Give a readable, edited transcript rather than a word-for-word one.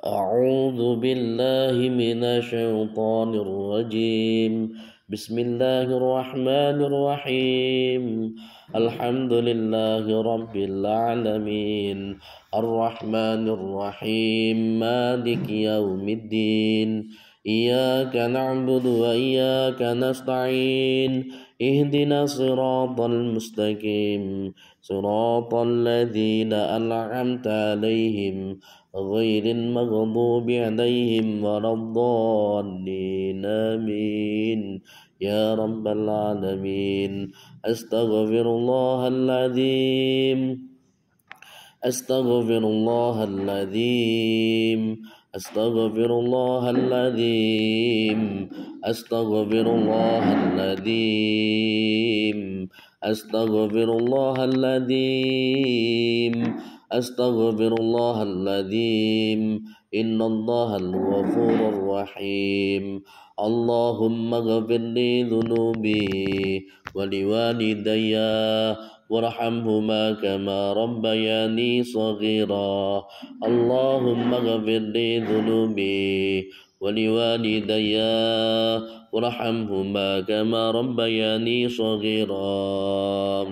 أعوذ بالله من الشيطان الرجيم. بسم الله الرحمن الرحيم. الحمد لله رب العالمين الرحمن الرحيم مالك يوم الدين. إياك نعبد وإياك نستعين. اهدنا الصراط المستقيم صراط الذين أنعمت عليهم غير المغضوب عليهم ولا الضالين آمين يا رب العالمين. أستغفر الله العظيم أستغفر الله العظيم أستغفر الله العظيم أستغفر الله العظيم أستغفر الله العظيم أستغفر الله العظيم إن الله الغفور الرحيم. اللهم اغفر لي ذنوبي ولوالدي وارحمهما كما ربياني صغيرا. اللهم اغفر لي ذنوبي ولوالدي وارحمهما كما ربياني صغيرا.